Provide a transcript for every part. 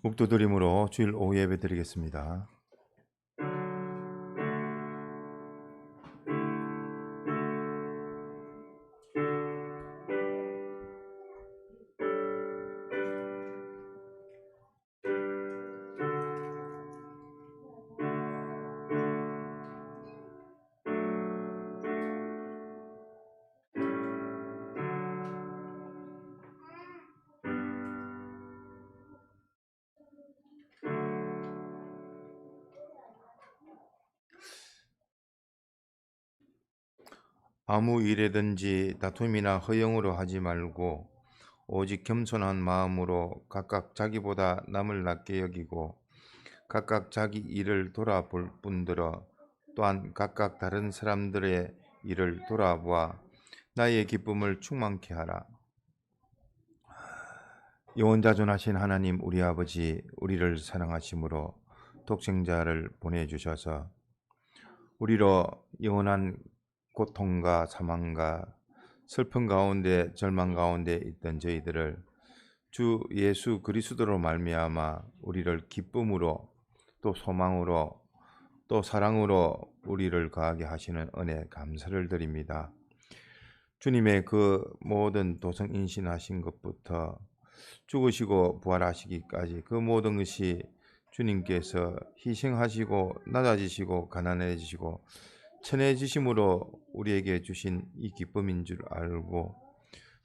묵도드림으로 주일 오후 예배 드리겠습니다. 아무 일에든지 다툼이나 허영으로 하지 말고 오직 겸손한 마음으로 각각 자기보다 남을 낮게 여기고 각각 자기 일을 돌아볼 뿐더러 또한 각각 다른 사람들의 일을 돌아보아 나의 기쁨을 충만케 하라. 영원자존하신 하나님 우리 아버지, 우리를 사랑하심으로 독생자를 보내주셔서 우리로 영원한 고통과 사망과 슬픔 가운데 절망 가운데 있던 저희들을 주 예수 그리스도로 말미암아 우리를 기쁨으로 또 소망으로 또 사랑으로 우리를 거하게 하시는 은혜 감사를 드립니다. 주님의 그 모든 도성인신하신 것부터 죽으시고 부활하시기까지 그 모든 것이 주님께서 희생하시고 낮아지시고 가난해지시고 천해지심으로 우리에게 주신 이 기쁨인 줄 알고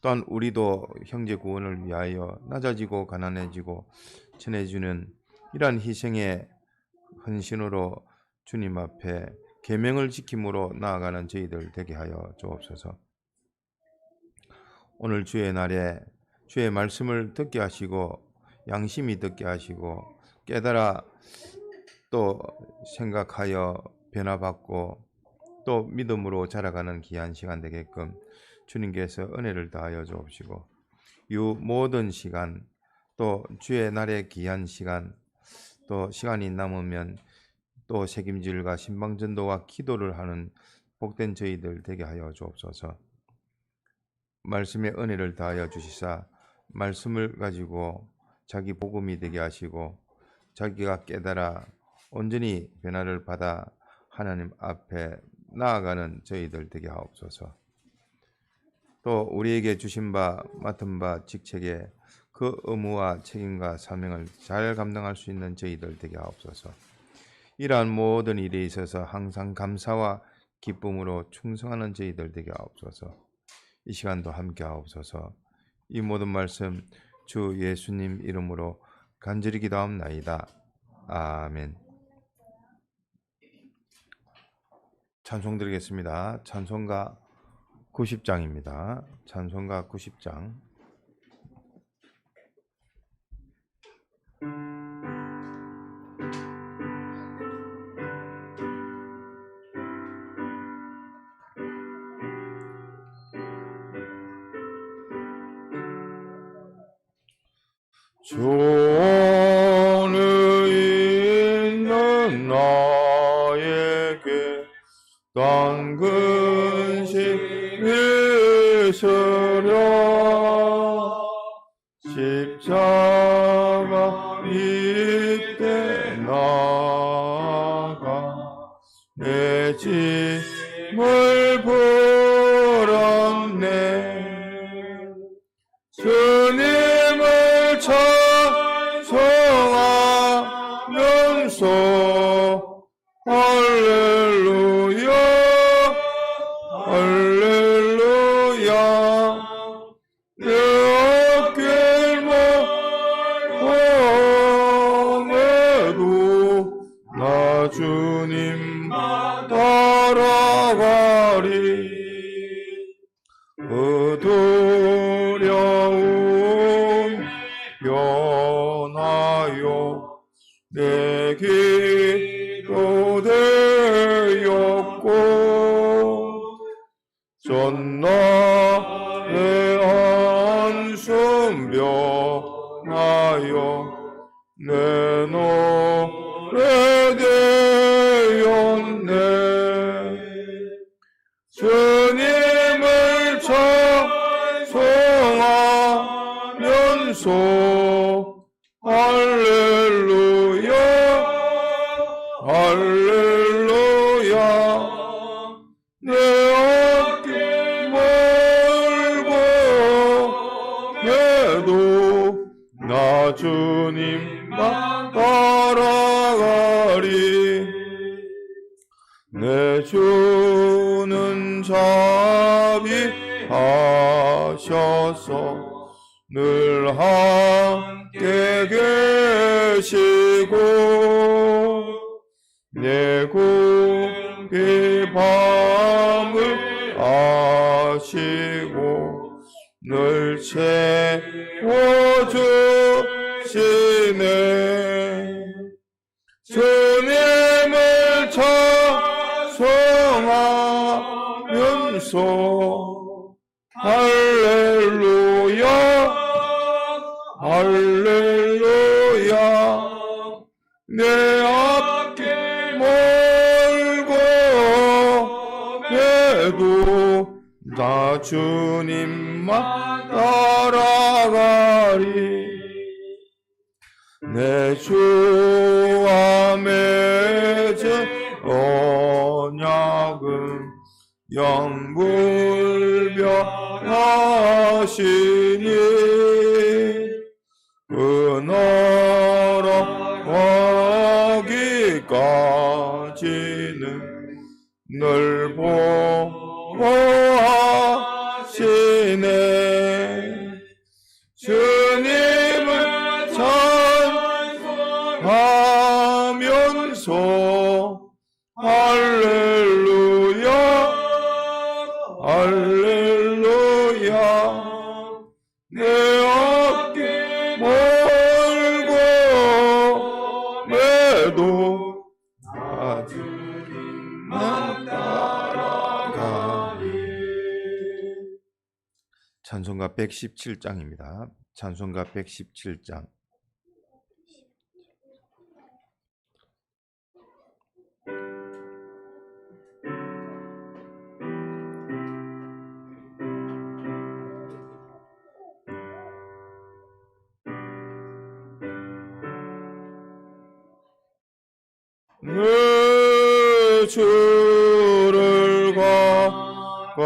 또한 우리도 형제 구원을 위하여 낮아지고 가난해지고 천해지는 이러한 희생의 헌신으로 주님 앞에 계명을 지킴으로 나아가는 저희들 되게 하여 주옵소서. 오늘 주의 날에 주의 말씀을 듣게 하시고 양심이 듣게 하시고 깨달아 또 생각하여 변화받고 또 믿음으로 자라가는 귀한 시간 되게끔 주님께서 은혜를 다하여 주옵시고 이 모든 시간 또 주의 날의 귀한 시간 또 시간이 남으면 또 책임질과 신방전도와 기도를 하는 복된 저희들 되게 하여 주옵소서. 말씀의 은혜를 다하여 주시사 말씀을 가지고 자기 복음이 되게 하시고 자기가 깨달아 온전히 변화를 받아 하나님 앞에 나아가는 저희들 되게 하옵소서. 또 우리에게 주신 바 맡은 바 직책에 그 의무와 책임과 사명을 잘 감당할 수 있는 저희들 되게 하옵소서. 이러한 모든 일에 있어서 항상 감사와 기쁨으로 충성하는 저희들 되게 하옵소서. 이 시간도 함께 하옵소서. 이 모든 말씀 주 예수님 이름으로 간절히 기도하옵나이다. 아멘. 찬송 드리겠습니다. 찬송가 90장입니다. 찬송가 90장. 존의 있는 나에게 당근심 있으려 십자가 밑에 나가 내 짐을 불었네. 주님을 찬송하면서 할렐루야 할렐루야 내 어깨를 모험에도 나 주님 따라가리. 그 두려움 변하여 내 기도 되었고 전날의 한숨 변하여 내 노래 되었네. 주님을 찬송하면서 할렐루야 나 주님만 따라가리. 내 주는 자비하셔서 늘 함께 계시고 내 궁핍 밤을 아시고 늘 채워주시네. 주님을 찬송하면서 할렐루야 할렐루야. 내 앞길 멀고 해도 나 주님만 따라가리. 내 주와 맺은 언약은 영불변하시니 은어러가기까지는 늘 보호하시네. 주님을 찬송하면서 할렐루야 할렐루야. 내 앞길 멀고 매도 나 주님만 따라가리. 찬송가 117장입니다. 찬송가 117장. 내 주를 가까이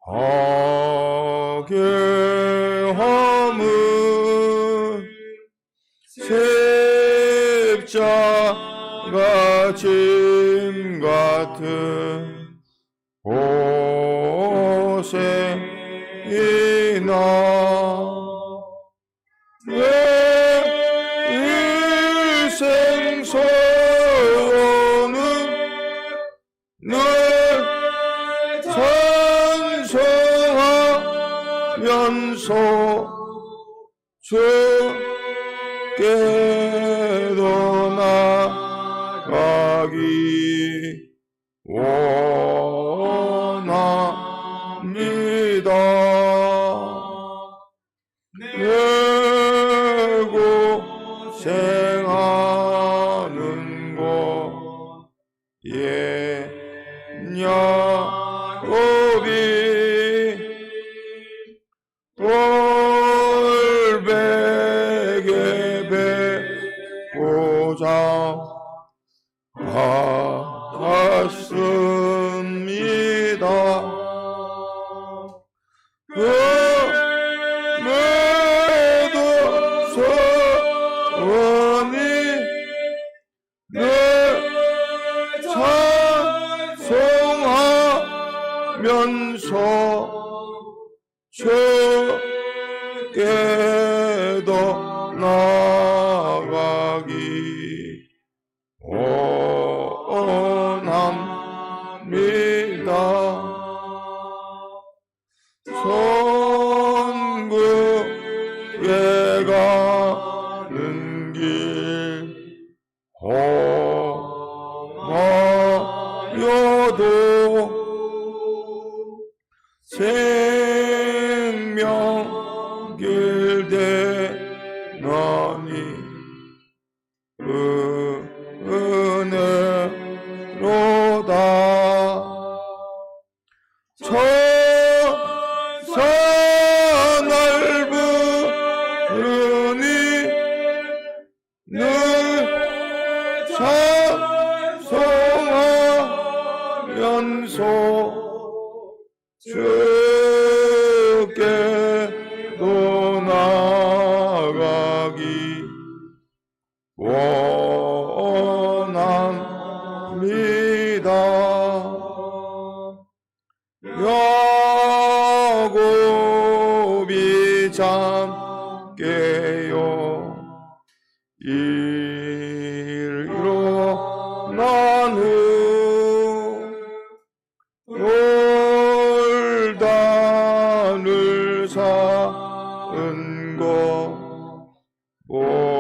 하게 함은 십자가 짐 같은 고생이나 생소는 늘 찬송하면서 주께로 나가기 원합니다. 내 고생하는 곳 야곱이 돌베개 베고자 갔습니다. 그럼에도 소원이 늘 찬송하면서 주께도 나가기 원합니다. 천국에 가는 길 험하여도 생명길 대나니 은혜로다. 천사 날 부르니 늘 찬송하면서 주께도 나 야곱이 잠깨요 일어난 후 요단을 쌓은 것 본받아서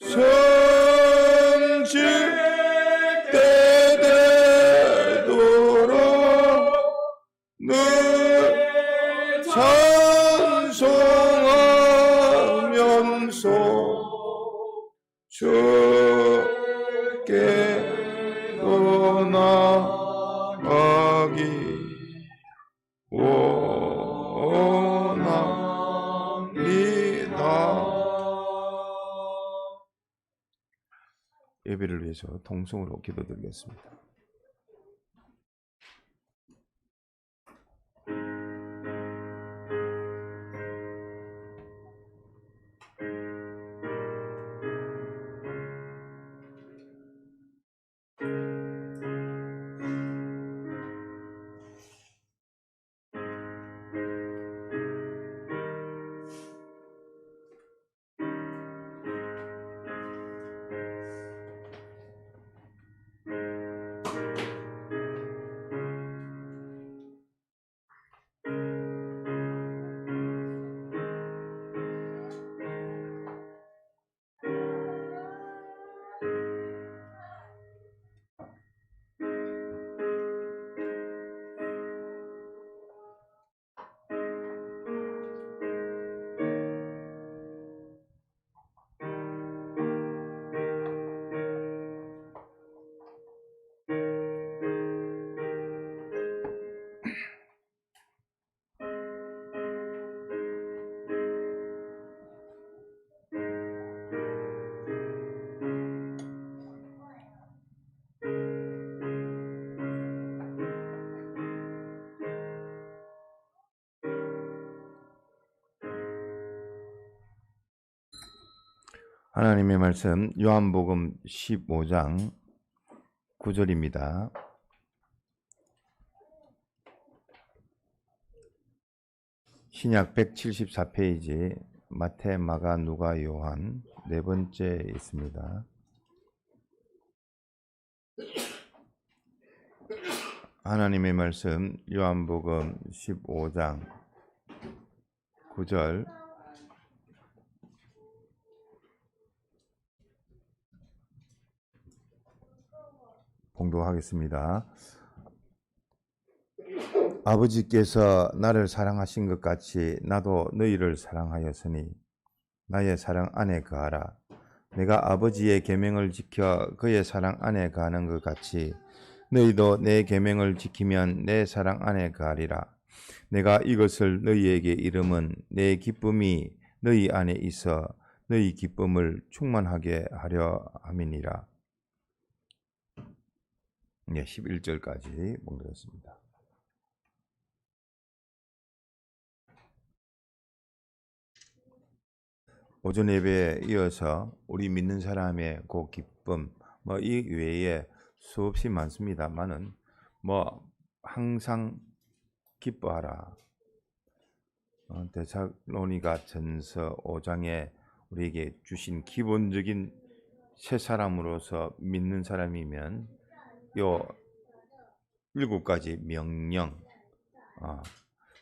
성질 때 되도록 늘 찬송하면서 주께 나아가기 원합니다. 예배를 위해서 통성으로 기도드리겠습니다. 하나님의 말씀 요한복음 15장 9절입니다. 신약 174페이지 마태, 마가, 누가, 요한 네 번째 있습니다. 하나님의 말씀 요한복음 15장 9절 봉독하겠습니다. 아버지께서 나를 사랑하신 것 같이 나도 너희를 사랑하였으니 나의 사랑 안에 거하라. 내가 아버지의 계명을 지켜 그의 사랑 안에 거하는 것 같이 너희도 내 계명을 지키면 내 사랑 안에 거하리라. 내가 이것을 너희에게 이름은 내 기쁨이 너희 안에 있어 너희 기쁨을 충만하게 하려 함이니라. 11절까지 봉독했습니다. 오전 예배에 이어서 우리 믿는 사람의 그 기쁨, 이 외에 수없이 많습니다만은 항상 기뻐하라. 데살로니가 전서 5장에 우리에게 주신 기본적인 새 사람으로서 믿는 사람이면 요 7가지 명령,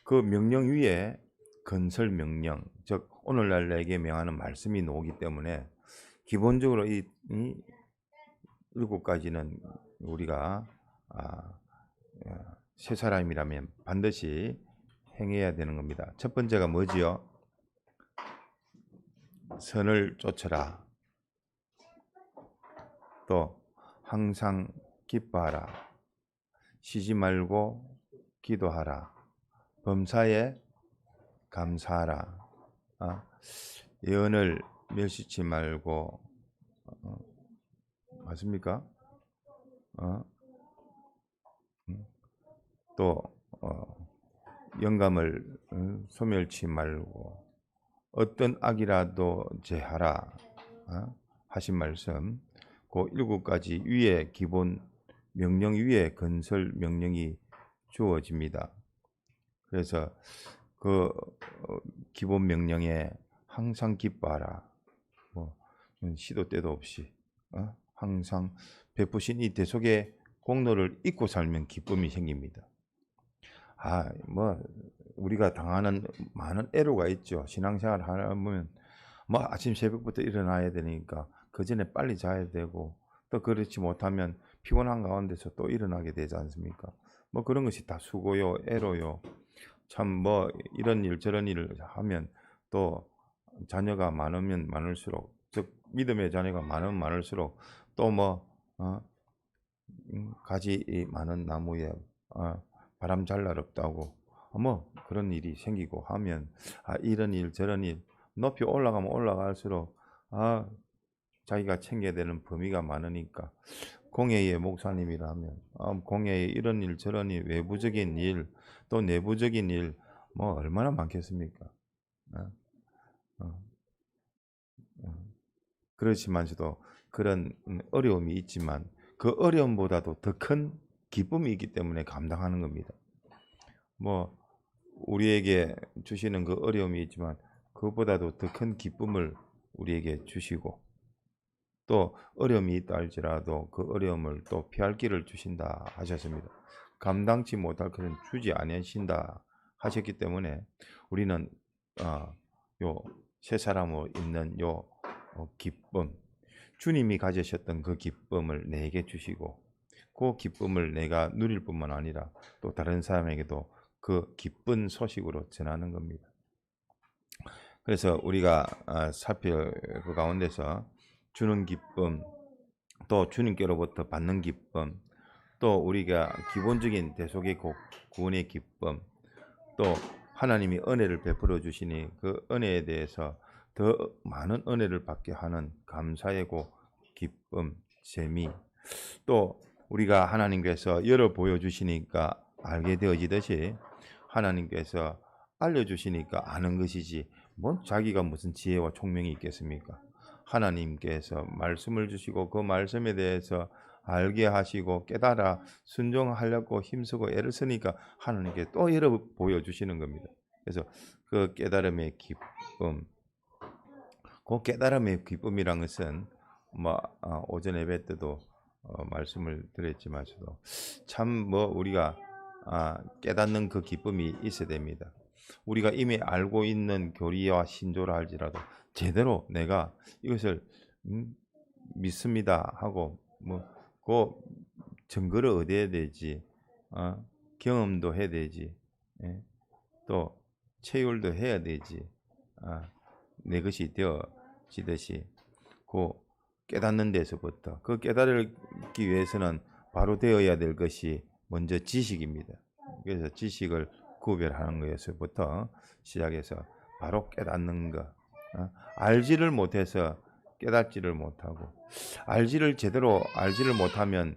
그 명령 위에 건설 명령, 즉 오늘날 내게 명하는 말씀이 나오기 때문에 기본적으로 이 7가지는 우리가 새 사람이라면 반드시 행해야 되는 겁니다. 첫 번째가 뭐지요? 선을 쫓아라. 또 항상 기뻐하라. 쉬지 말고 기도하라. 범사에 감사하라. 예언을 멸시치 말고 맞습니까? 또 영감을 소멸치 말고 어떤 악이라도 제하라 하신 말씀. 그 7가지 위에 기본 명령 위에 건설 명령이 주어집니다. 그래서 그 기본 명령에 항상 기뻐하라. 뭐 시도 때도 없이 항상 베푸신 이 대속의 공로를 잊고 살면 기쁨이 생깁니다. 뭐 우리가 당하는 많은 애로가 있죠. 신앙생활 하면 뭐 아침 새벽부터 일어나야 되니까 그 전에 빨리 자야 되고, 또 그렇지 못하면 피곤한 가운데서 또 일어나게 되지 않습니까? 뭐 그런 것이 다 수고요, 애로요. 참 뭐 이런 일 저런 일을 하면 또 자녀가 많으면 많을수록, 즉 믿음의 자녀가 많으면 많을수록 또 뭐 가지 많은 나무에 바람 잘 날 없다고 뭐 그런 일이 생기고 하면 이런 일 저런 일 높이 올라가면 올라갈수록 자기가 챙겨야 되는 범위가 많으니까, 공예의 목사님이라면 공예의 이런 일 저런 일, 외부적인 일 또 내부적인 일 뭐 얼마나 많겠습니까? 어, 어, 어. 그렇지만서도 그런 어려움이 있지만 그 어려움보다도 더 큰 기쁨이 있기 때문에 감당하는 겁니다. 뭐 우리에게 주시는 그 어려움이 있지만 그것보다도 더 큰 기쁨을 우리에게 주시고, 또 어려움이 있다 할지라도 그 어려움을 또 피할 길을 주신다 하셨습니다. 감당치 못할 것은 주지 아니하신다 하셨기 때문에 우리는 요 새 사람으로 있는 요 기쁨, 주님이 가지셨던 그 기쁨을 내게 주시고, 그 기쁨을 내가 누릴 뿐만 아니라 또 다른 사람에게도 그 기쁜 소식으로 전하는 겁니다. 그래서 우리가 살필 그 가운데서 주는 기쁨, 또 주님께로부터 받는 기쁨, 또 우리가 기본적인 대속의 구원의 기쁨, 또 하나님이 은혜를 베풀어 주시니 그 은혜에 대해서 더 많은 은혜를 받게 하는 감사의 기쁨, 재미, 또 우리가 하나님께서 열어 보여주시니까 알게 되어지듯이 하나님께서 알려주시니까 아는 것이지, 뭐 자기가 무슨 지혜와 총명이 있겠습니까? 하나님께서 말씀을 주시고 그 말씀에 대해서 알게 하시고 깨달아 순종하려고 힘쓰고 애를 쓰니까 하나님께 또 열어 보여주시는 겁니다. 그래서 그 깨달음의 기쁨, 그 깨달음의 기쁨이란 것은 뭐 오전 예배 때도 말씀을 드렸지만서도 참 뭐 우리가 깨닫는 그 기쁨이 있어야 됩니다. 우리가 이미 알고 있는 교리와 신조라 할지라도 제대로 내가 이것을 믿습니다 하고 그 증거를 얻어야 되지, 경험도 해야 되지, 예? 또 체율도 해야 되지, 내 것이 되어지듯이 그 깨닫는 데서부터, 그 깨달기 위해서는 바로 되어야 될 것이 먼저 지식입니다. 그래서 지식을 구별하는 것에서부터 시작해서 바로 깨닫는 것. 알지를 못해서 깨닫지를 못하고, 알지를 제대로 알지를 못하면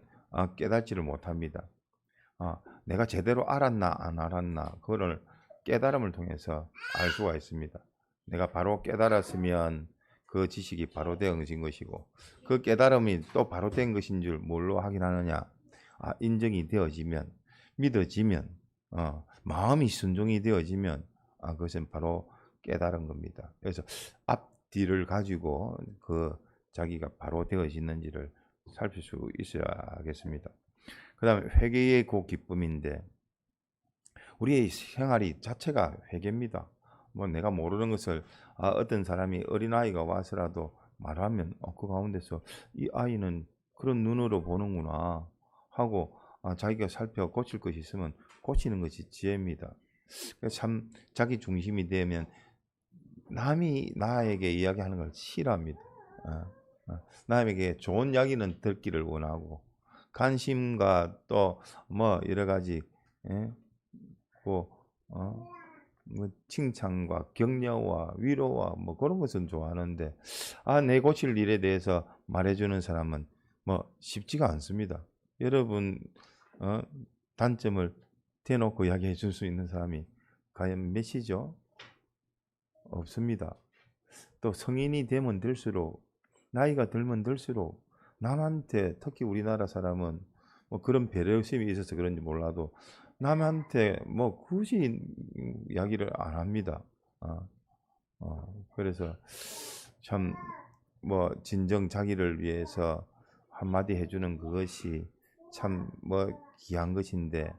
깨닫지를 못합니다. 내가 제대로 알았나 안 알았나 그거를 깨달음을 통해서 알 수가 있습니다. 내가 바로 깨달았으면 그 지식이 바로 되어진 것이고, 그 깨달음이 또 바로 된 것인 줄 뭘로 확인하느냐? 인정이 되어지면, 믿어지면, 마음이 순종이 되어지면 그것은 바로 깨달은 겁니다. 그래서 앞뒤를 가지고 그 자기가 바로 되어지는지를 살필 수 있어야겠습니다. 그 다음에 회개의 그 기쁨인데, 우리의 생활이 자체가 회개입니다. 뭐 내가 모르는 것을 어떤 사람이 어린아이가 와서라도 말하면 그 가운데서 이 아이는 그런 눈으로 보는구나 하고 자기가 살펴 고칠 것이 있으면 고치는 것이 지혜입니다. 참 자기 중심이 되면 남이 나에게 이야기하는 걸 싫어합니다. 남에게 좋은 이야기는 듣기를 원하고, 관심과 또 뭐 여러 가지 뭐 칭찬과 격려와 위로와 뭐 그런 것은 좋아하는데 내 고칠 일에 대해서 말해주는 사람은 뭐 쉽지가 않습니다. 여러분 단점을 대놓고 이야기해 줄 수 있는 사람이 과연 몇이죠? 없습니다. 또 성인이 되면 들수록, 나이가 들면 들수록 남한테 특히 우리나라 사람은 뭐 그런 배려심이 있어서 그런지 몰라도 남한테 뭐 굳이 이야기를 안 합니다. 어. 그래서 참 뭐 진정 자기를 위해서 한마디 해 주는 그것이 참 뭐 귀한 것인데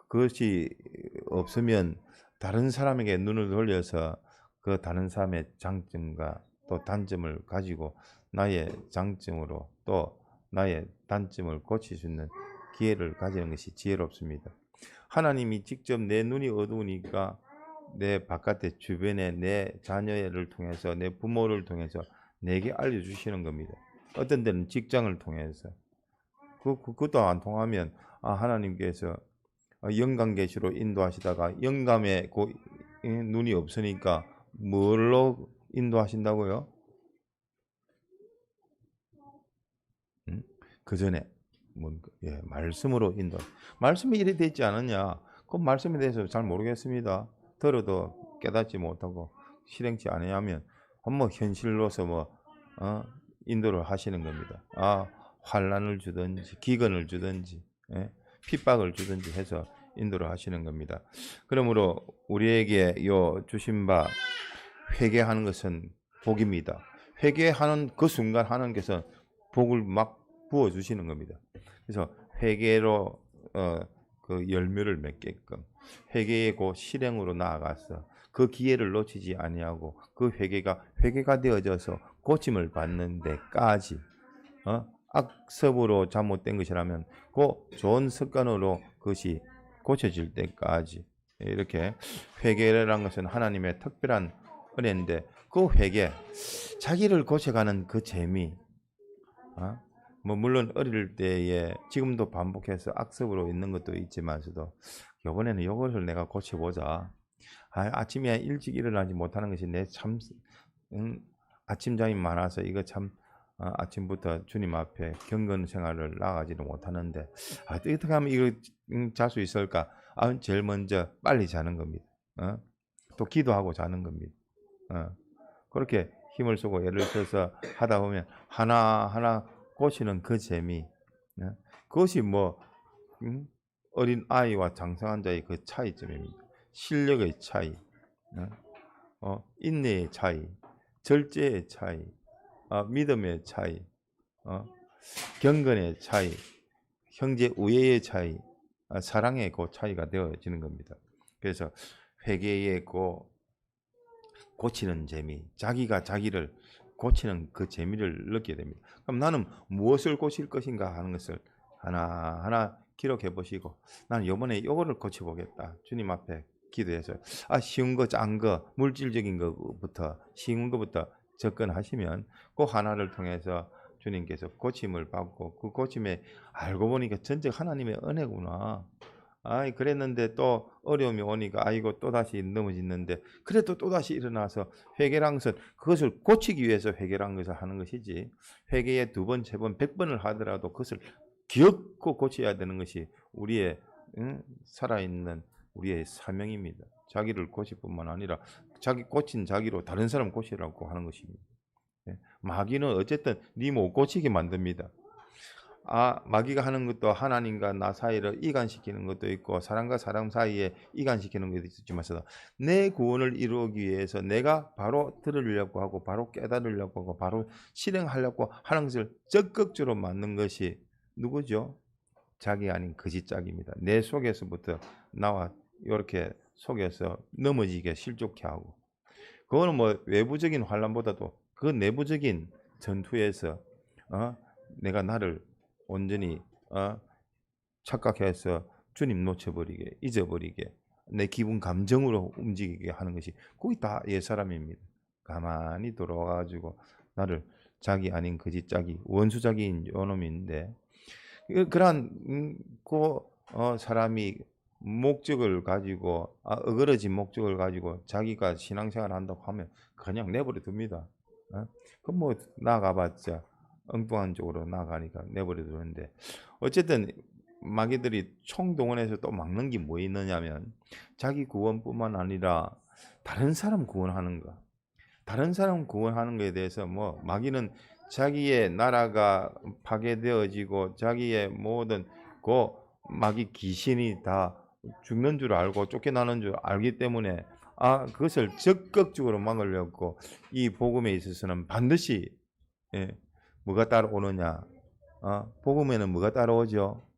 그것이 없으면 다른 사람에게 눈을 돌려서 그 다른 사람의 장점과 또 단점을 가지고 나의 장점으로 또 나의 단점을 고칠 수 있는 기회를 가지는 것이 지혜롭습니다. 하나님이 직접 내 눈이 어두우니까 내 바깥의 주변에 내 자녀를 통해서 내 부모를 통해서 내게 알려주시는 겁니다. 어떤 때는 직장을 통해서 그것도 안 통하면 하나님께서 영감 계시로 인도하시다가 영감에 눈이 없으니까 뭘로 인도하신다고요? 그 전에 말씀으로 인도. 말씀이 이래 되어 있지 않느냐? 그 말씀에 대해서 잘 모르겠습니다. 들어도 깨닫지 못하고 실행치 않으면 한번 현실로서 인도를 하시는 겁니다. 환난을 주든지 기근을 주든지 핍박을 주든지 해서 인도를 하시는 겁니다. 그러므로 우리에게 주신 바 회개하는 것은 복입니다. 회개하는 그 순간 하나님께서 복을 막 부어 주시는 겁니다. 그래서 회개로 그 열매를 맺게끔 회개의 그 실행으로 나아가서 그 기회를 놓치지 아니하고 그 회개가 되어져서 고침을 받는 데까지 악습으로 잘못된 것이라면 그 좋은 습관으로 그것이 고쳐질 때까지 이렇게 회개라는 것은 하나님의 특별한 은혜인데 그 회개 자기를 고쳐가는 그 재미 뭐 물론 어릴 때에 지금도 반복해서 악습으로 있는 것도 있지만서도 이번에는 이것을 내가 고쳐보자. 아침에 일찍 일어나지 못하는 것이 내 참 아침잠이 많아서 이거 참 아침부터 주님 앞에 경건 생활을 나가지도 못하는데 어떻게 하면 이거 잘 수 있을까? 제일 먼저 빨리 자는 겁니다. 또 기도하고 자는 겁니다. 그렇게 힘을 쓰고 애를 써서 하다 보면 하나하나 고치는 그 재미, 그것이 어린 아이와 장성한 자의 그 차이점입니다. 실력의 차이, 인내의 차이, 절제의 차이, 믿음의 차이, 경건의 차이, 형제 우애의 차이, 사랑의 그 차이가 되어지는 겁니다. 그래서 회개의 그 고치는 재미, 자기가 자기를 고치는 그 재미를 느끼게 됩니다. 그럼 나는 무엇을 고칠 것인가 하는 것을 하나하나 기록해 보시고 나는 이번에 이거를 고쳐보겠다. 주님 앞에 기도해서 쉬운 거, 짠 거, 물질적인 것부터 쉬운 것부터 접근하시면 그 하나를 통해서 주님께서 고침을 받고 그 고침에 알고 보니까 전적 하나님의 은혜구나. 그랬는데 또 어려움이 오니까 아이고 또다시 넘어지는데 그래도 또다시 일어나서 회개란 것은 그것을 고치기 위해서 회개란 것을 하는 것이지 회개에 2번, 3번, 100번을 하더라도 그것을 기억고 고쳐야 되는 것이 우리의 살아있는 우리의 사명입니다. 자기를 고칠 뿐만 아니라 자기 고친 자기로 다른 사람 고치라고 하는 것입니다. 마귀는 어쨌든 네 못 고치게 만듭니다. 마귀가 하는 것도 하나님과 나 사이를 이간시키는 것도 있고 사람과 사람 사이에 이간시키는 것도 있지만서도 내 구원을 이루기 위해서 내가 바로 들으려고 하고 바로 깨달으려고 하고 바로 실행하려고 하는 것을 적극적으로 만든 것이 누구죠? 자기 아닌 거짓짝입니다. 내 속에서부터 나와 이렇게 속에서 넘어지게 실족해 하고 그거는 외부적인 환난보다도 그 내부적인 전투에서 내가 나를 온전히 착각해서 주님 놓쳐버리게 잊어버리게 내 기분 감정으로 움직이게 하는 것이 거의 다 옛사람입니다. 가만히 돌아와가지고 나를 자기 아닌 거짓짝이 원수짝인 요놈인데 그러한 사람이 목적을 가지고 어그러진 목적을 가지고 자기가 신앙생활을 한다고 하면 그냥 내버려 둡니다. 그럼 나가봤자 엉뚱한 쪽으로 나가니까 내버려 두는데 어쨌든 마귀들이 총동원해서 또 막는 게 뭐 있느냐면 자기 구원뿐만 아니라 다른 사람 구원하는 거. 다른 사람 구원하는 거에 대해서 마귀는 자기의 나라가 파괴되어지고 자기의 모든 그 마귀 귀신이 다 죽는 줄 알고 쫓겨나는 줄 알기 때문에 그것을 적극적으로 막으려고 이 복음에 있어서는 반드시 뭐가 따라오느냐? 복음에는 뭐가 따라오죠?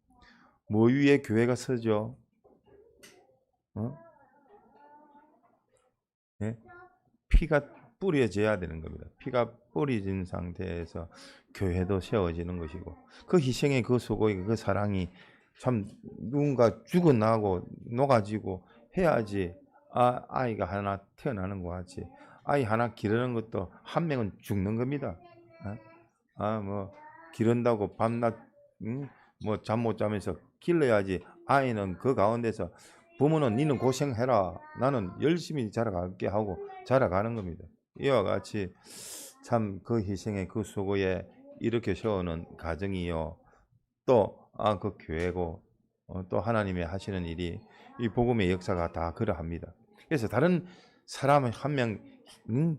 뭐 위에 교회가 서죠? 피가 뿌려져야 되는 겁니다. 피가 뿌려진 상태에서 교회도 세워지는 것이고 그 희생의 그 수고의 그 사랑이 참 누군가 죽어나고 녹아지고 해야지 아이가 하나 태어나는 것 같이 아이 하나 기르는 것도 한 명은 죽는 겁니다. 뭐 기른다고 밤낮 뭐 잠 못 자면서 길러야지 아이는 그 가운데서 부모는 니는 고생해라 나는 열심히 자라갈게 하고 자라가는 겁니다. 이와 같이 참 그 희생의 그 수고에 이렇게 세우는 가정이요 또 그 교회고 또 하나님이 하시는 일이 이 복음의 역사가 다 그러합니다. 그래서 다른 사람 한 명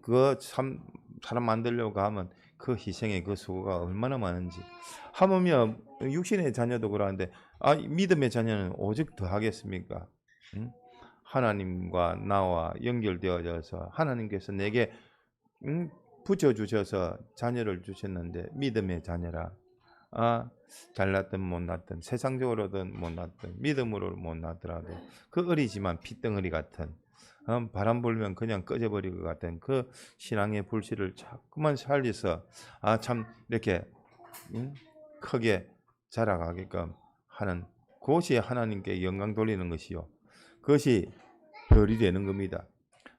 그 참 사람 만들려고 하면 그 희생의 그 수고가 얼마나 많은지 하물며 육신의 자녀도 그러는데 믿음의 자녀는 오직 더 하겠습니까? 하나님과 나와 연결되어져서 하나님께서 내게 붙여주셔서 자녀를 주셨는데 믿음의 자녀라. 잘났든 못났든 세상적으로든 못났든 믿음으로 못났더라도 그 어리지만 핏덩어리 같은 바람 불면 그냥 꺼져버릴 것 같은 그 신앙의 불씨를 자꾸만 살려서 참 이렇게 크게 자라가게끔 하는 그것이 하나님께 영광 돌리는 것이요. 그것이 별이 되는 겁니다.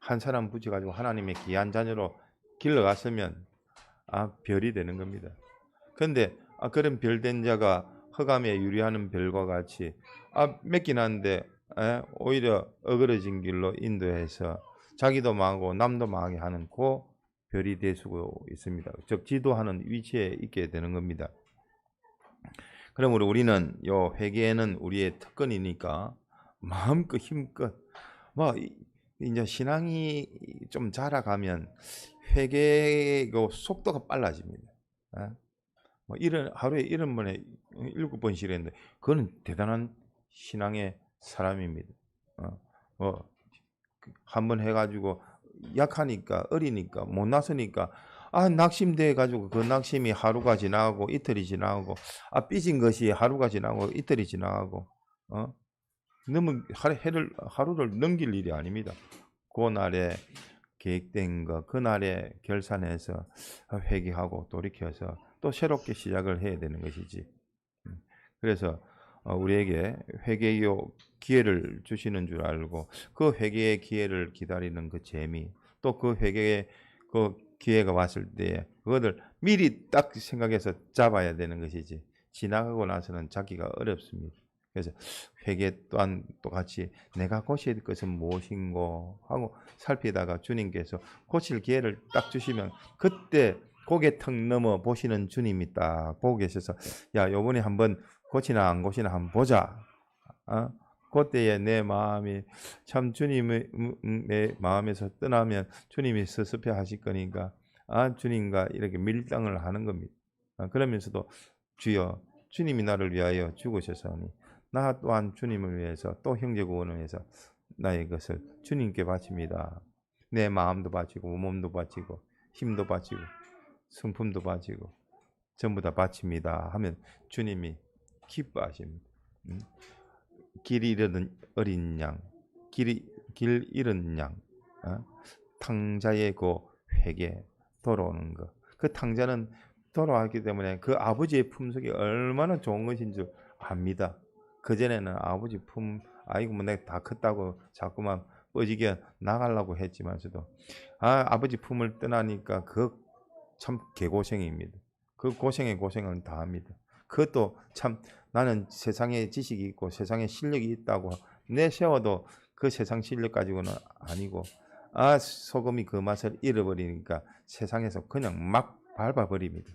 한 사람 붙여가지고 하나님의 귀한 자녀로 길러갔으면 별이 되는 겁니다. 그런데 그런 별된 자가 흑암에 유리하는 별과 같이 맺긴 한데 오히려 어그러진 길로 인도해서 자기도 망하고 남도 망하게 하는 그 별이 될 수가 있습니다. 즉 지도하는 위치에 있게 되는 겁니다. 그러므로 우리는 요 회개는 우리의 특권이니까 마음껏 힘껏 이제 신앙이 좀 자라가면 회개의 속도가 빨라집니다. 하루에 70번에 7번씩 했는데 그거는 대단한 신앙의 사람입니다. 한번 해가지고 약하니까 어리니까 못 나서니까 낙심돼 가지고 그 낙심이 하루가 지나가고 이틀이 지나가고 삐진 것이 하루가 지나고 이틀이 지나가고 너무 하루를 넘길 일이 아닙니다. 그날에 계획된 거 그날에 결산해서 회개하고 돌이켜서 또 새롭게 시작을 해야 되는 것이지. 그래서 우리에게 회개의 기회를 주시는 줄 알고 그 회개의 기회를 기다리는 그 재미 또 그 회개의 그 기회가 왔을 때 그것을 미리 딱 생각해서 잡아야 되는 것이지 지나가고 나서는 잡기가 어렵습니다. 그래서 회개 또한 똑같이 내가 고쳐야 될 것은 무엇인고 하고 살피다가 주님께서 고칠 기회를 딱 주시면 그때 고개 턱 넘어 보시는 주님이 딱 보고 계셔서 야 요번에 한번 고치나 안 고치나 한번 보자. 그때에 내 마음이 참 주님의 내 마음에서 떠나면 주님이 섭섭해 하실 거니까 주님과 이렇게 밀당을 하는 겁니다. 그러면서도 주여 주님이 나를 위하여 죽으셨사오니 나 또한 주님을 위해서 또 형제구원을 위해서 나의 것을 주님께 바칩니다. 내 마음도 바치고 몸도 바치고 힘도 바치고 성품도 바치고 전부 다 바칩니다 하면 주님이 기뻐하십니다. 길 잃은 어린 양, 길 잃은 양, 탕자의 그 회개 돌아오는 것. 그 탕자는 돌아왔기 때문에 그 아버지의 품속이 얼마나 좋은 것인 줄 압니다. 그전에는 아버지 아이고 뭐 내가 다 컸다고 자꾸만 뻗지게 나가려고 했지만서도 아버지 품을 떠나니까 그 참 개고생입니다. 그 고생의 고생을 다 합니다. 그것도 참 나는 세상에 지식이 있고 세상에 실력이 있다고 내세워도 그 세상 실력 가지고는 아니고 소금이 그 맛을 잃어버리니까 세상에서 그냥 막 밟아버립니다.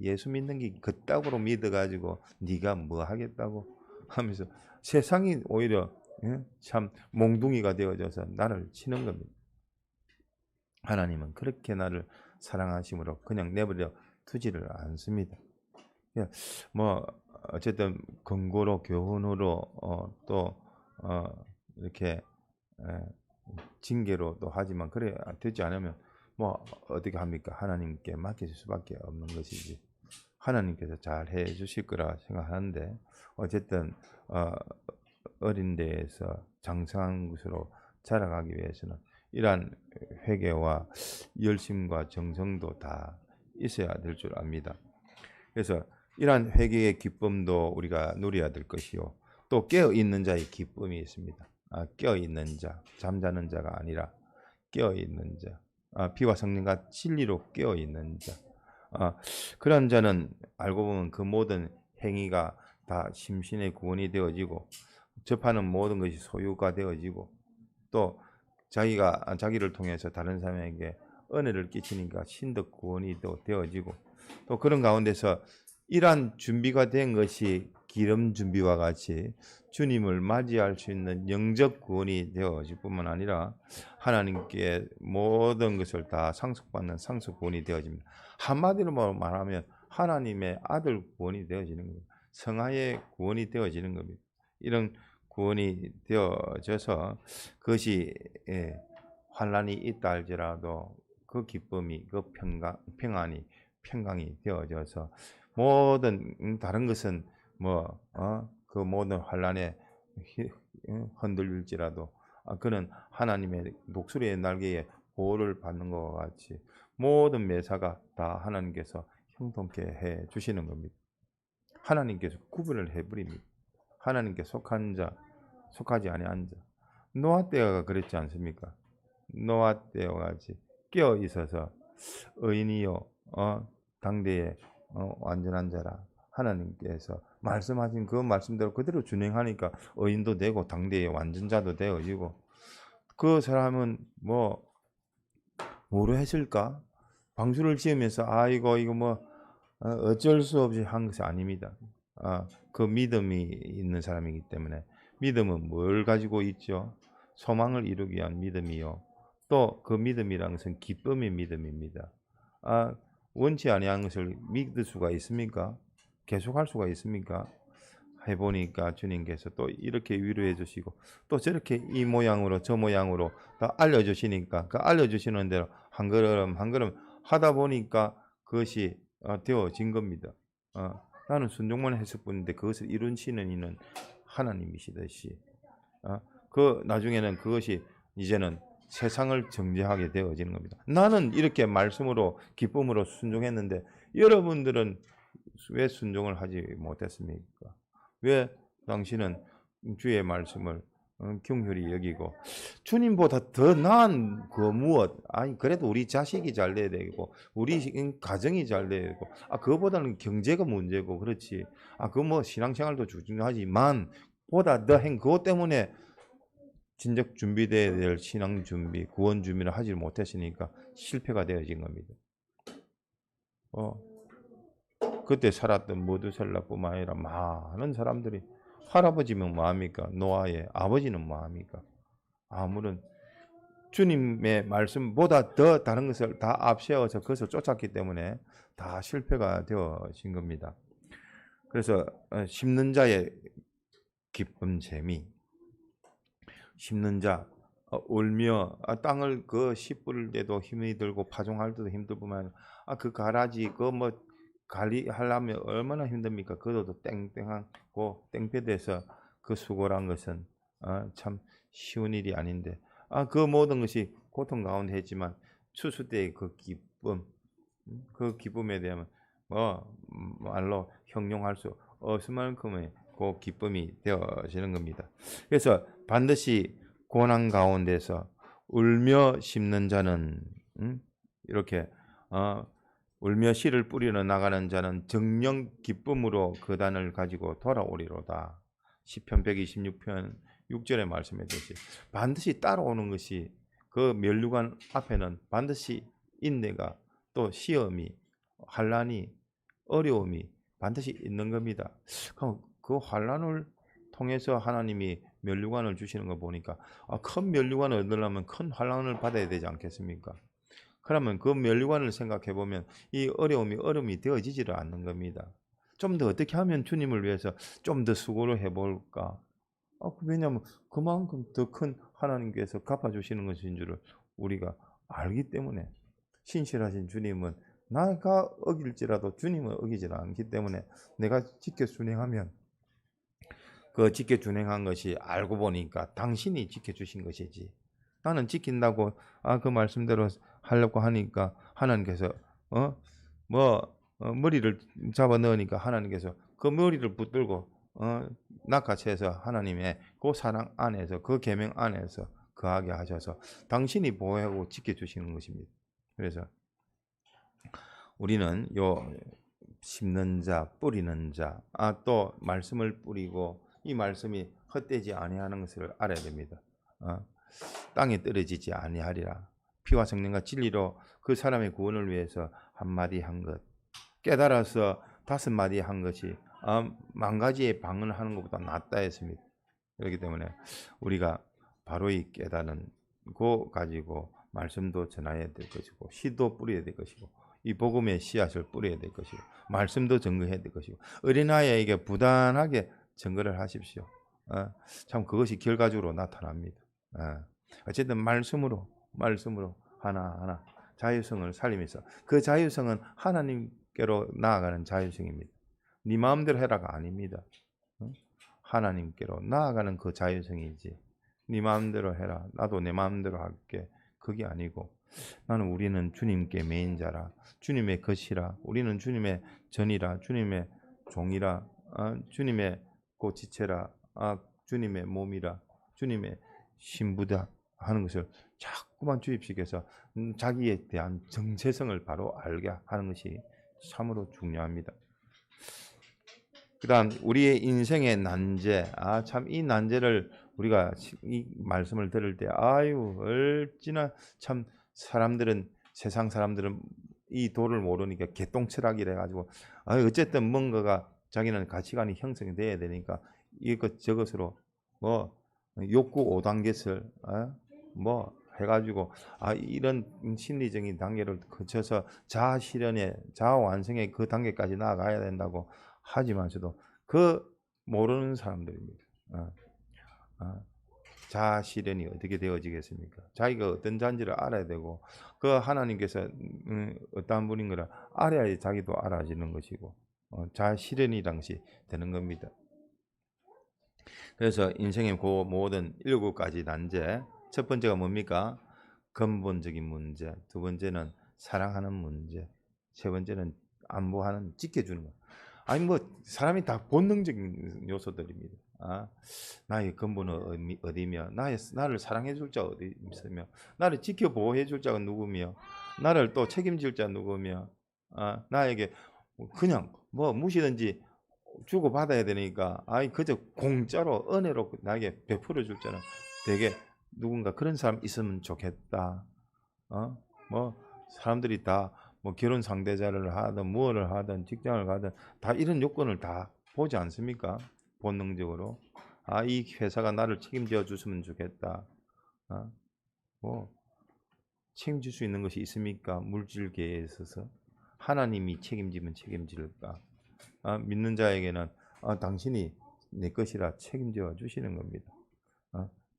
예수 믿는 게 그따구로 믿어가지고 네가 뭐 하겠다고 하면서 세상이 오히려 참 몽둥이가 되어져서 나를 치는 겁니다. 하나님은 그렇게 나를 사랑하심으로 그냥 내버려 두지를 않습니다. 뭐 어쨌든 권고로 교훈으로 또 이렇게 징계로도 하지만 그래 되지 않으면 뭐 어떻게 합니까? 하나님께 맡길 수밖에 없는 것이지. 하나님께서 잘 해주실 거라 생각하는데 어쨌든 어린 데에서 장성한 것으로 자라가기 위해서는 이러한 회개와 열심과 정성도 다 있어야 될 줄 압니다. 그래서 이러한 회개의 기쁨도 우리가 누려야 될 것이요. 또 깨어있는 자의 기쁨이 있습니다. 깨어있는 자, 잠자는 자가 아니라 깨어있는 자, 피와 성령과 진리로 깨어있는 자. 그런 자는 알고 보면 그 모든 행위가 다 심신의 구원이 되어지고 접하는 모든 것이 소유가 되어지고 또 자기가 자기를 통해서 다른 사람에게 은혜를 끼치니까 신덕 구원이 되어지고 또 그런 가운데서 이러한 준비가 된 것이 기름 준비와 같이 주님을 맞이할 수 있는 영적 구원이 되어질 뿐만 아니라 하나님께 모든 것을 다 상속받는 상속 구원이 되어집니다. 한마디로 말하면 하나님의 아들 구원이 되어지는 겁니다. 성화의 구원이 되어지는 겁니다. 이런 구원이 되어져서 그것이 환난이 있다 할지라도 그 기쁨이 그 평강이 되어져서 모든 다른 것은 그 모든 환난에 흔들릴지라도 그는 하나님의 독수리의 날개에 보호를 받는 것과 같이 모든 매사가 다 하나님께서 형통케 해 주시는 겁니다. 하나님께서 구분을 해버립니다. 하나님께 속한 자, 속하지 아니한 자. 노아 때가 그랬지 않습니까? 노아 때와 같이 깨어 있어서 의인이요 당대에 완전한 자라 하나님께서 말씀하신 그 말씀대로 그대로 준행하니까 의인도 되고 당대의 완전자도 되어지고 그 사람은 뭐로 했을까? 방주를 지으면서 이거 어쩔 수 없이 한 것이 아닙니다. 그 믿음이 있는 사람이기 때문에 믿음은 뭘 가지고 있죠? 소망을 이루기 위한 믿음이요. 또 그 믿음이란 것은 기쁨의 믿음입니다. 원치 아니한 것을 믿을 수가 있습니까? 계속할 수가 있습니까? 해보니까 주님께서 또 이렇게 위로해 주시고 또 저렇게 이 모양으로 저 모양으로 다 알려주시니까 그 알려주시는 대로 한 걸음 한 걸음 하다 보니까 그것이 되어진 겁니다. 나는 순종만 했을 뿐인데 그것을 이루시는 이는 하나님이시듯이 그 나중에는 그것이 이제는 세상을 정죄하게 되어지는 겁니다. 나는 이렇게 말씀으로 기쁨으로 순종했는데 여러분들은 왜 순종을 하지 못했습니까? 왜 당신은 주의 말씀을 긍휼히 여기고 주님보다 더 나은 그 무엇? 그래도 우리 자식이 잘 돼야 되고 우리 가정이 잘 돼야 되고 그거보다는 경제가 문제고 그렇지. 그 신앙생활도 중요하지만 보다 더 그것 때문에 진작 준비돼야 될 신앙 준비, 구원 준비를 하지 못했으니까 실패가 되어진 겁니다. 그때 살았던 모두셀라뿐만 아니라 많은 사람들이 할아버지면 뭐합니까? 노아의 아버지는 뭐합니까? 아무런 주님의 말씀보다 더 다른 것을 다 앞세워서 그것을 쫓았기 때문에 다 실패가 되어진 겁니다. 그래서 심는 자의 기쁨 재미, 심는 자 울며 땅을 그 씨 뿌릴 때도 힘이 들고 파종할 때도 힘들구만. 그 가라지 관리하려면 얼마나 힘듭니까? 그것도 땡땡하고 땡볕에서 그 수고란 것은 참 쉬운 일이 아닌데 그 모든 것이 고통 가운데 했지만 추수 때의 그 기쁨, 그 기쁨에 대한 말로 형용할 수 없을 만큼의 그 기쁨이 되어지는 겁니다. 그래서 반드시 고난 가운데서 울며 심는 자는 이렇게 울며 씨를 뿌리러 나가는 자는 정령 기쁨으로 그 단을 가지고 돌아오리로다. 시편 126편 6절의 말씀에 듯이 반드시 따라오는 것이 그 면류관 앞에는 반드시 인내가 또 시험이 환난이 어려움이 반드시 있는 겁니다. 그 환난을 통해서 하나님이 면류관을 주시는 거 보니까 큰 면류관을 얻으려면 큰 환난을 받아야 되지 않겠습니까? 그러면 그 멸관을 생각해 보면 이 어려움이 되어지지를 않는 겁니다. 좀 더 어떻게 하면 주님을 위해서 좀 더 수고를 해 볼까? 왜냐하면 그만큼 더 큰 하나님께서 갚아주시는 것인 줄을 우리가 알기 때문에 신실하신 주님은 나가 어길지라도 주님은 어기질 않기 때문에 내가 지켜 준행하면 그 지켜 준행한 것이 알고 보니까 당신이 지켜주신 것이지 나는 지킨다고 그 말씀대로 하려고 하니까 하나님께서 머리를 잡아 넣으니까 하나님께서 그 머리를 붙들고 낚아채서 하나님의 그 사랑 안에서 그 계명 안에서 거하게 하셔서 당신이 보호하고 지켜주시는 것입니다. 그래서 우리는 요 심는 자, 뿌리는 자, 또 말씀을 뿌리고 이 말씀이 헛되지 아니하는 것을 알아야 됩니다. 땅에 떨어지지 아니하리라. 피와 성령과 진리로 그 사람의 구원을 위해서 한마디 한 것, 깨달아서 5마디 한 것이 10,000가지의 방언을 하는 것보다 낫다 했습니다. 그렇기 때문에 우리가 바로 이 깨달은 거 가지고 말씀도 전해야 될 것이고 씨도 뿌려야 될 것이고 이 복음의 씨앗을 뿌려야 될 것이고 말씀도 증거해야 될 것이고 어린아이에게 부단하게 증거를 하십시오. 참 그것이 결과적으로 나타납니다. 어쨌든 말씀으로 하나하나 자유성을 살리면서 그 자유성은 하나님께로 나아가는 자유성입니다. 네 마음대로 해라가 아닙니다. 하나님께로 나아가는 그 자유성이지 네 마음대로 해라 나도 내 마음대로 할게 그게 아니고 나는 우리는 주님께 매인 자라 주님의 것이라 우리는 주님의 전이라 주님의 종이라 주님의 그 지체라 주님의 몸이라 주님의 신부다 하는 것을 자꾸만 주입식해서 자기에 대한 정체성을 바로 알게 하는 것이 참으로 중요합니다. 그 다음 우리의 인생의 난제 참 이 난제를 우리가 이 말씀을 들을 때 얼지나 참 세상 사람들은 이 도를 모르니까 개똥철학이라 해가지고 어쨌든 뭔가가 자기는 가치관이 형성이 돼야 되니까 이것 저것으로 욕구 5단계설 해가지고 이런 심리적인 단계를 거쳐서 자아 실현의 자아 완성의 그 단계까지 나아가야 된다고 하지만서도 그 모르는 사람들입니다. 자아 실현이 어떻게 되어지겠습니까? 자기가 어떤 자인지를 알아야 되고 그 하나님께서 어떠한 분인 걸 알아야 자기도 알아지는 것이고 자아 실현이란 것이 되는 겁니다. 그래서 인생의 그 모든 7가지 난제 첫 번째가 뭡니까? 근본적인 문제, 두 번째는 사랑하는 문제, 세 번째는 안보하는 지켜주는 것. 사람이 다 본능적인 요소들입니다. 나의 근본은 어디며 나를 사랑해 줄 자가 어디 있으며 나를 지켜 보호해 줄 자가 누구며 나를 또 책임질 자가 누구며 나에게 그냥 무시든지 주고 받아야 되니까 그저 공짜로 은혜로 나에게 베풀어 줄 자는 되게 누군가 그런 사람 있으면 좋겠다. 사람들이 다 결혼 상대자를 하든 무엇을 하든 직장을 가든 다 이런 요건을 다 보지 않습니까? 본능적으로 이 회사가 나를 책임져 줬으면 좋겠다. 책임질 수 있는 것이 있습니까? 물질계에 있어서 하나님이 책임지면 책임질까? 믿는 자에게는 당신이 내 것이라 책임져 주시는 겁니다.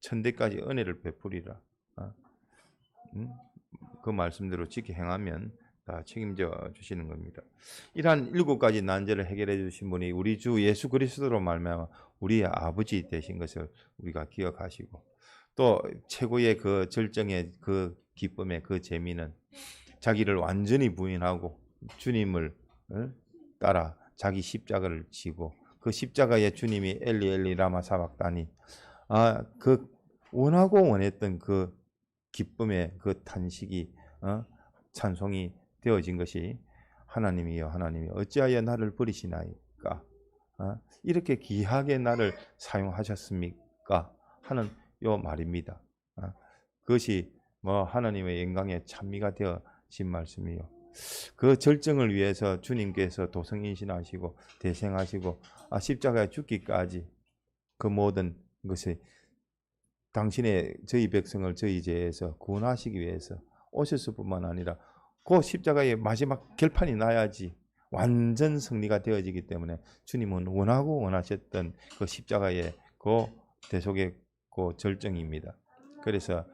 천대까지 은혜를 베풀이라. 그 말씀대로 지켜 행하면 다 책임져 주시는 겁니다. 이러한 7가지 난제를 해결해 주신 분이 우리 주 예수 그리스도로 말미암아 우리의 아버지 되신 것을 우리가 기억하시고 또 최고의 그 절정의 그 기쁨의 그 재미는 자기를 완전히 부인하고 주님을 따라 자기 십자가를 지고 그 십자가에 주님이 엘리 엘리 라마 사박다니 그 원하고 원했던 그 기쁨의 그 탄식이 찬송이 되어진 것이 하나님이여 하나님이 어찌하여 나를 버리시나이까 이렇게 귀하게 나를 사용하셨습니까 하는 요 말입니다. 그것이 하나님의 영광의 찬미가 되어진 말씀이요. 그 절정을 위해서 주님께서 도성인신하시고 대생하시고 십자가에 죽기까지 그 모든 것이 당신의 저희 백성을 저희 죄에서 구원하시기 위해서 오셨을 뿐만 아니라 그 십자가의 마지막 결판이 나야지 완전 승리가 되어지기 때문에 주님은 원하고 원하셨던 그 십자가의 그 대속의 그 절정입니다. 그래서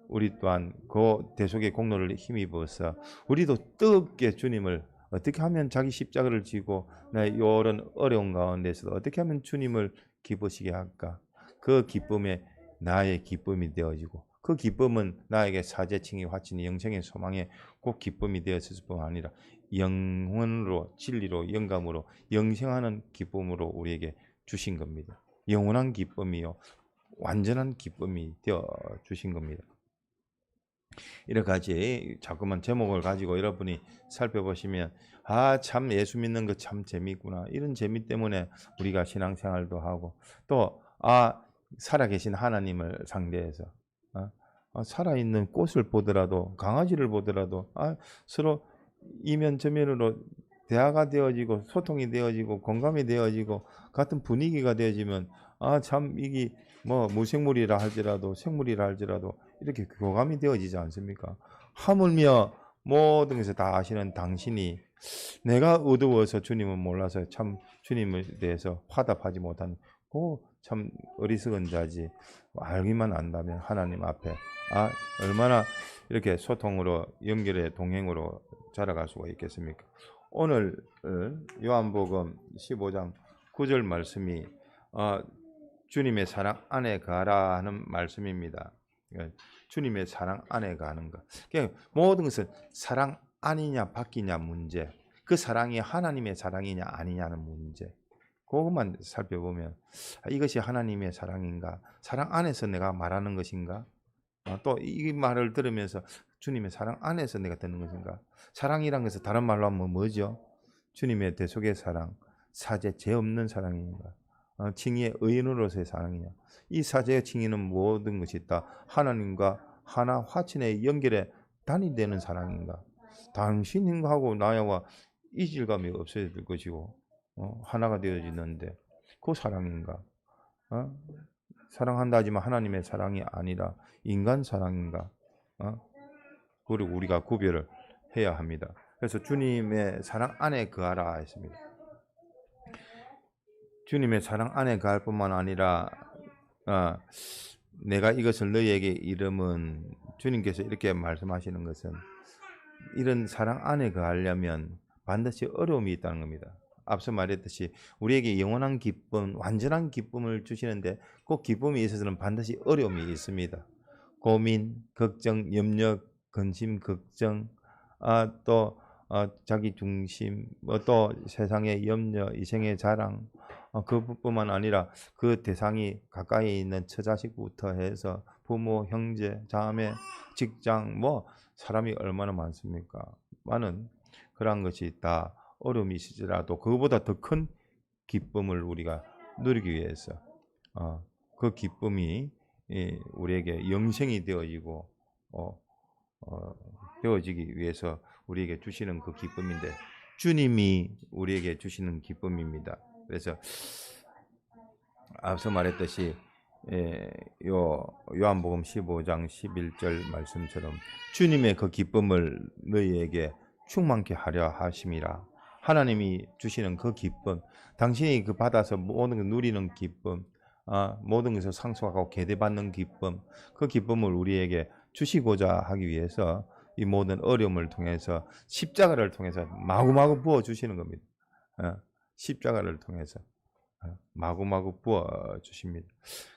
우리 또한 그 대속의 공로를 힘입어서 우리도 뜨겁게 주님을 어떻게 하면 자기 십자가를 지고 이런 어려운 가운데서도 어떻게 하면 주님을 기쁘시게 할까? 그 기쁨에 나의 기쁨이 되어지고 그 기쁨은 나에게 사제칭의 화친이 영생의 소망의 꼭 기쁨이 되었을 뿐 아니라 영원으로 진리로 영감으로 영생하는 기쁨으로 우리에게 주신 겁니다. 영원한 기쁨이요 완전한 기쁨이 되어 주신 겁니다. 이렇게 같이 자꾸만 제목을 가지고 여러분이 살펴보시면 참 예수 믿는 거 참 재미있구나. 이런 재미 때문에 우리가 신앙생활도 하고 또 살아계신 하나님을 상대해서 살아있는 꽃을 보더라도 강아지를 보더라도 서로 이면 저면으로 대화가 되어지고 소통이 되어지고 공감이 되어지고 같은 분위기가 되어지면 참 이게 뭐 무생물이라 할지라도 생물이라 할지라도 이렇게 교감이 되어지지 않습니까? 하물며 모든 것을 다 아시는 당신이 내가 어두워서 주님을 몰라서 참 주님에 대해서 화답하지 못한 참 어리석은 자지 알기만 안다면 하나님 앞에 얼마나 이렇게 소통으로 연결의 동행으로 자라갈 수가 있겠습니까? 오늘 요한복음 15장 9절 말씀이 주님의 사랑 안에 가라 하는 말씀입니다. 주님의 사랑 안에 가는 것. 모든 것은 사랑 아니냐 바뀌냐 문제. 그 사랑이 하나님의 사랑이냐 아니냐는 문제. 그것만 살펴보면 이것이 하나님의 사랑인가? 사랑 안에서 내가 말하는 것인가? 또 이 말을 들으면서 주님의 사랑 안에서 내가 듣는 것인가? 사랑이란 것은 다른 말로 하면 뭐죠? 주님의 대속의 사랑, 사죄, 죄 없는 사랑인가? 칭의의 의인으로서의 사랑이냐? 이 사죄의 칭의는 모든 것이 다 하나님과 하나 화친의 연결에 단위되는 사랑인가? 당신하고 나와 이질감이 없어야 될 것이고 하나가 되어지는데 그 사랑인가? 사랑한다 하지만 하나님의 사랑이 아니라 인간 사랑인가? 그리고 우리가 구별을 해야 합니다. 그래서 주님의 사랑 안에 거하라 했습니다. 주님의 사랑 안에 거할 뿐만 아니라 내가 이것을 너희에게 이름은 주님께서 이렇게 말씀하시는 것은 이런 사랑 안에 거하려면 반드시 어려움이 있다는 겁니다. 앞서 말했듯이 우리에게 영원한 기쁨, 완전한 기쁨을 주시는데 그 기쁨에 있어서는 반드시 어려움이 있습니다. 고민, 걱정, 염려, 근심, 걱정, 또 자기 중심, 또 세상의 염려, 이생의 자랑, 그뿐만 아니라 그 대상이 가까이 있는 처자식부터 해서 부모, 형제, 자매, 직장, 사람이 얼마나 많습니까? 많은 그런 것이 다 어려움이 있을지라도 그거보다 더 큰 기쁨을 우리가 누리기 위해서 그 기쁨이 우리에게 영생이 되어지고 되어지기 위해서 우리에게 주시는 그 기쁨인데 주님이 우리에게 주시는 기쁨입니다. 그래서 앞서 말했듯이 요한복음 15장 11절 말씀처럼 주님의 그 기쁨을 너희에게 충만케 하려 하심이라. 하나님이 주시는 그 기쁨, 당신이 그 받아서 모든 걸 누리는 기쁨, 모든 것을 상속하고 계대받는 기쁨, 그 기쁨을 우리에게 주시고자 하기 위해서 이 모든 어려움을 통해서 십자가를 통해서 마구마구 부어주시는 겁니다. 십자가를 통해서 마구마구 부어주십니다.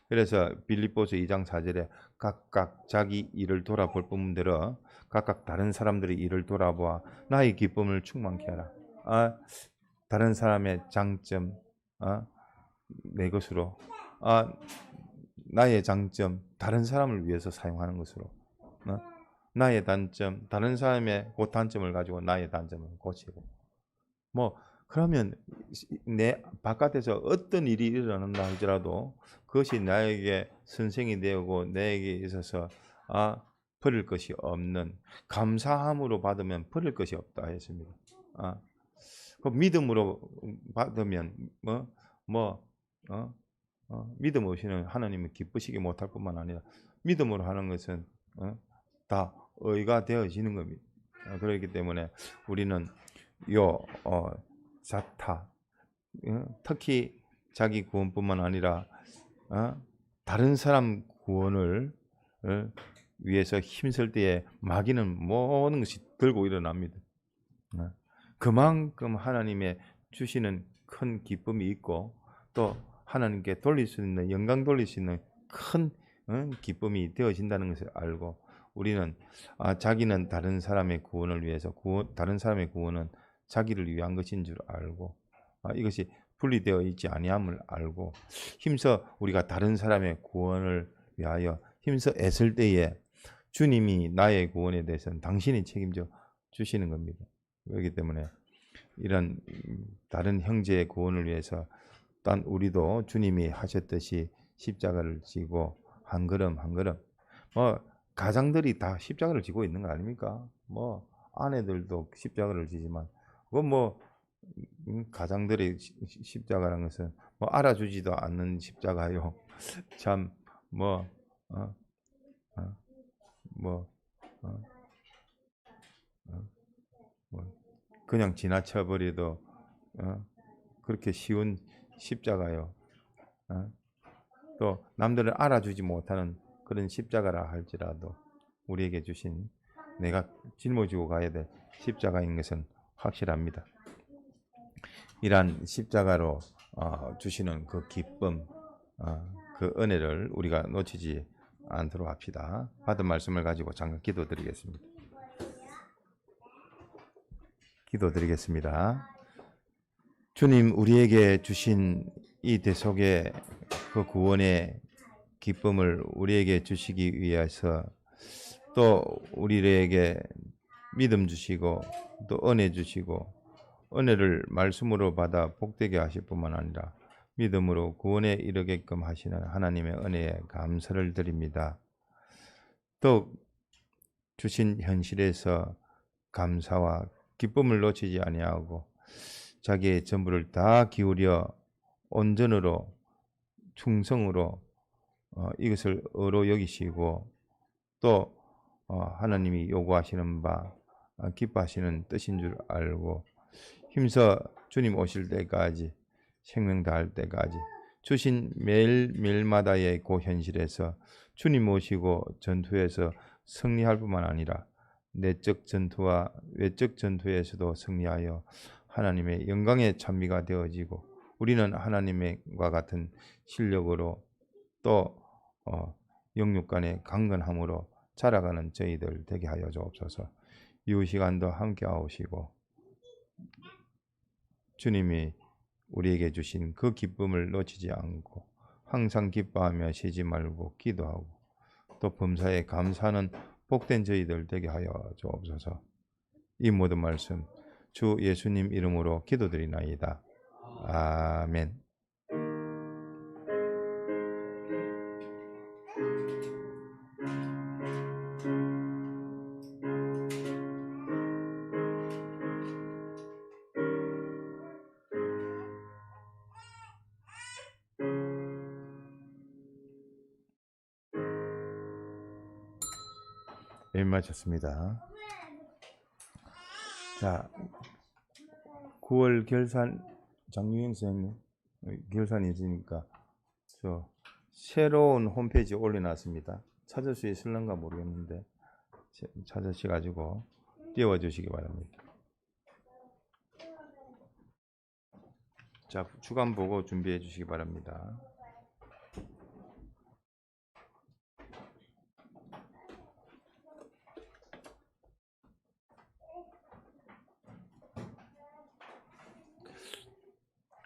그래서 빌립보서 2장 4절에 각각 자기 일을 돌아볼 뿐더러 각각 다른 사람들의 일을 돌아보아 나의 기쁨을 충만케 하라. 다른 사람의 장점 내 것으로 나의 장점 다른 사람을 위해서 사용하는 것으로 나의 단점 다른 사람의 그 단점을 가지고 나의 단점을 고치고 그러면 내 바깥에서 어떤 일이 일어난다 할지라도 그것이 나에게 선생이 되고 내게 있어서 버릴 것이 없는 감사함으로 받으면 버릴 것이 없다 했습니다. 그 믿음으로 받으면 믿음 없이는 하나님을 기쁘시게 못할 뿐만 아니라 믿음으로 하는 것은 다 의가 되어지는 겁니다. 그렇기 때문에 우리는 요 사타, 특히 자기 구원뿐만 아니라 다른 사람 구원을 위해서 힘쓸 때에 마귀는 모든 것이 들고 일어납니다. 그만큼 하나님의 주시는 큰 기쁨이 있고 또 하나님께 돌릴 수 있는, 영광 돌릴 수 있는 큰 기쁨이 되어진다는 것을 알고 우리는 자기는 다른 사람의 구원을 위해서, 다른 사람의 구원은 자기를 위한 것인 줄 알고 이것이 분리되어 있지 아니함을 알고 힘써 우리가 다른 사람의 구원을 위하여 힘써 애쓸 때에 주님이 나의 구원에 대해서는 당신이 책임져 주시는 겁니다. 그렇기 때문에 이런 다른 형제의 구원을 위해서 단 우리도 주님이 하셨듯이 십자가를 지고 한 걸음 한 걸음, 가장들이 다 십자가를 지고 있는 거 아닙니까? 아내들도 십자가를 지지만 가장들의 십자가라는 것은 알아주지도 않는 십자가요. 참 그냥 지나쳐 버려도 그렇게 쉬운 십자가요. 또 남들을 알아주지 못하는 그런 십자가라 할지라도 우리에게 주신, 내가 짊어지고 가야 될 십자가인 것은 확실합니다. 이러한 십자가로 주시는 그 기쁨, 그 은혜를 우리가 놓치지 않도록 합시다. 받은 말씀을 가지고 잠깐 기도드리겠습니다. 주님, 우리에게 주신 이 대속의 그 구원의 기쁨을 우리에게 주시기 위해서 또 우리에게 믿음 주시고 또 은혜 주시고, 은혜를 말씀으로 받아 복되게 하실 뿐만 아니라 믿음으로 구원에 이르게끔 하시는 하나님의 은혜에 감사를 드립니다. 또 주신 현실에서 감사와 기쁨을 놓치지 아니하고 자기의 전부를 다 기울여 온전으로 충성으로 이것을 의로 여기시고 또 하나님이 요구하시는 바 기뻐하시는 뜻인 줄 알고 힘써 주님 오실 때까지, 생명 다할 때까지 주신 매일매일마다의 그 현실에서 주님 모시고 전투에서 승리할 뿐만 아니라 내적 전투와 외적 전투에서도 승리하여 하나님의 영광의 찬미가 되어지고 우리는 하나님과 같은 실력으로 또 영육 간의 강건함으로 자라가는 저희들 되게 하여 주옵소서. 이후 시간도 함께 하시고 주님이 우리에게 주신 그 기쁨을 놓치지 않고 항상 기뻐하며 쉬지 말고 기도하고 또 범사에 감사하는 복된 저희들 되게 하여 주옵소서. 이 모든 말씀 주 예수님 이름으로 기도드리나이다. 아멘. 네, 마쳤습니다. 자, 9월 결산 장유영 선생님 결산이 있으니까 저 새로운 홈페이지 올려놨습니다. 찾을 수 있을런가 모르겠는데 찾으셔가지고 띄워주시기 바랍니다. 자, 주간 보고 준비해 주시기 바랍니다.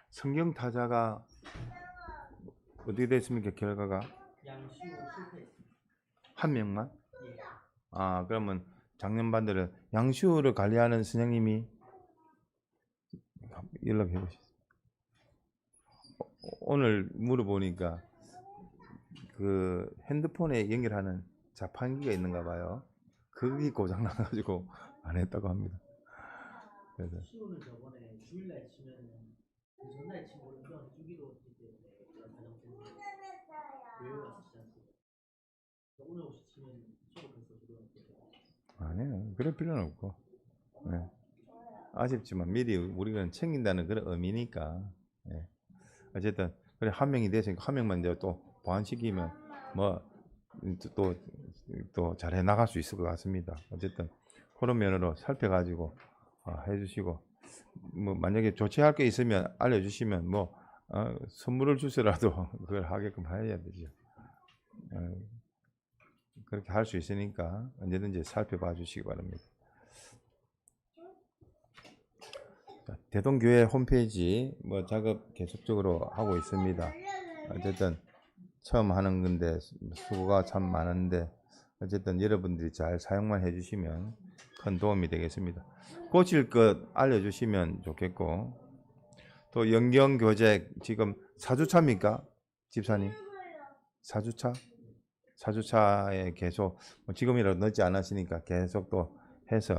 성경 타자가 어떻게 됐습니까? 결과가 한 명만? 그러면 작년 반대로 양슈를 관리하는 선생님이 연락해 보시죠. 오늘 물어보니까 그 핸드폰에 연결하는 자판기가 있는가 봐요. 그게 고장 나가지고 안 했다고 합니다. 그래서 시우는 저번에 주일날 치면은 그 전날 친 오른편 주기로 했기 때문에 그런 가정센터 교회에 와서 치지 않습니다. 오늘 혹시 치면 소독해서 주도록 아니에요. 그럴 필요는 없고. 예. 아쉽지만 미리 우리가 챙긴다는 그런 의미니까. 예. 어쨌든 그래 한 명이 됐으니까 한 명만 이제 또 보완시키면 뭐 또 잘해 나갈 수 있을 것 같습니다. 어쨌든 그런 면으로 살펴가지고 해주시고 뭐 만약에 조치할 게 있으면 알려주시면 뭐 선물을 주서라도 그걸 하게끔 해야 되죠. 그렇게 할 수 있으니까 언제든지 살펴봐 주시기 바랍니다. 대동교회 홈페이지 뭐 작업 계속적으로 하고 있습니다. 어쨌든 처음 하는 건데 수고가 참 많은데 어쨌든 여러분들이 잘 사용만 해주시면 큰 도움이 되겠습니다. 고칠 것 알려주시면 좋겠고 또 연경교재 지금 4주차입니까? 집사님? 4주차? 4주차에 계속 지금이라도 늦지 않았으니까 계속 또 해서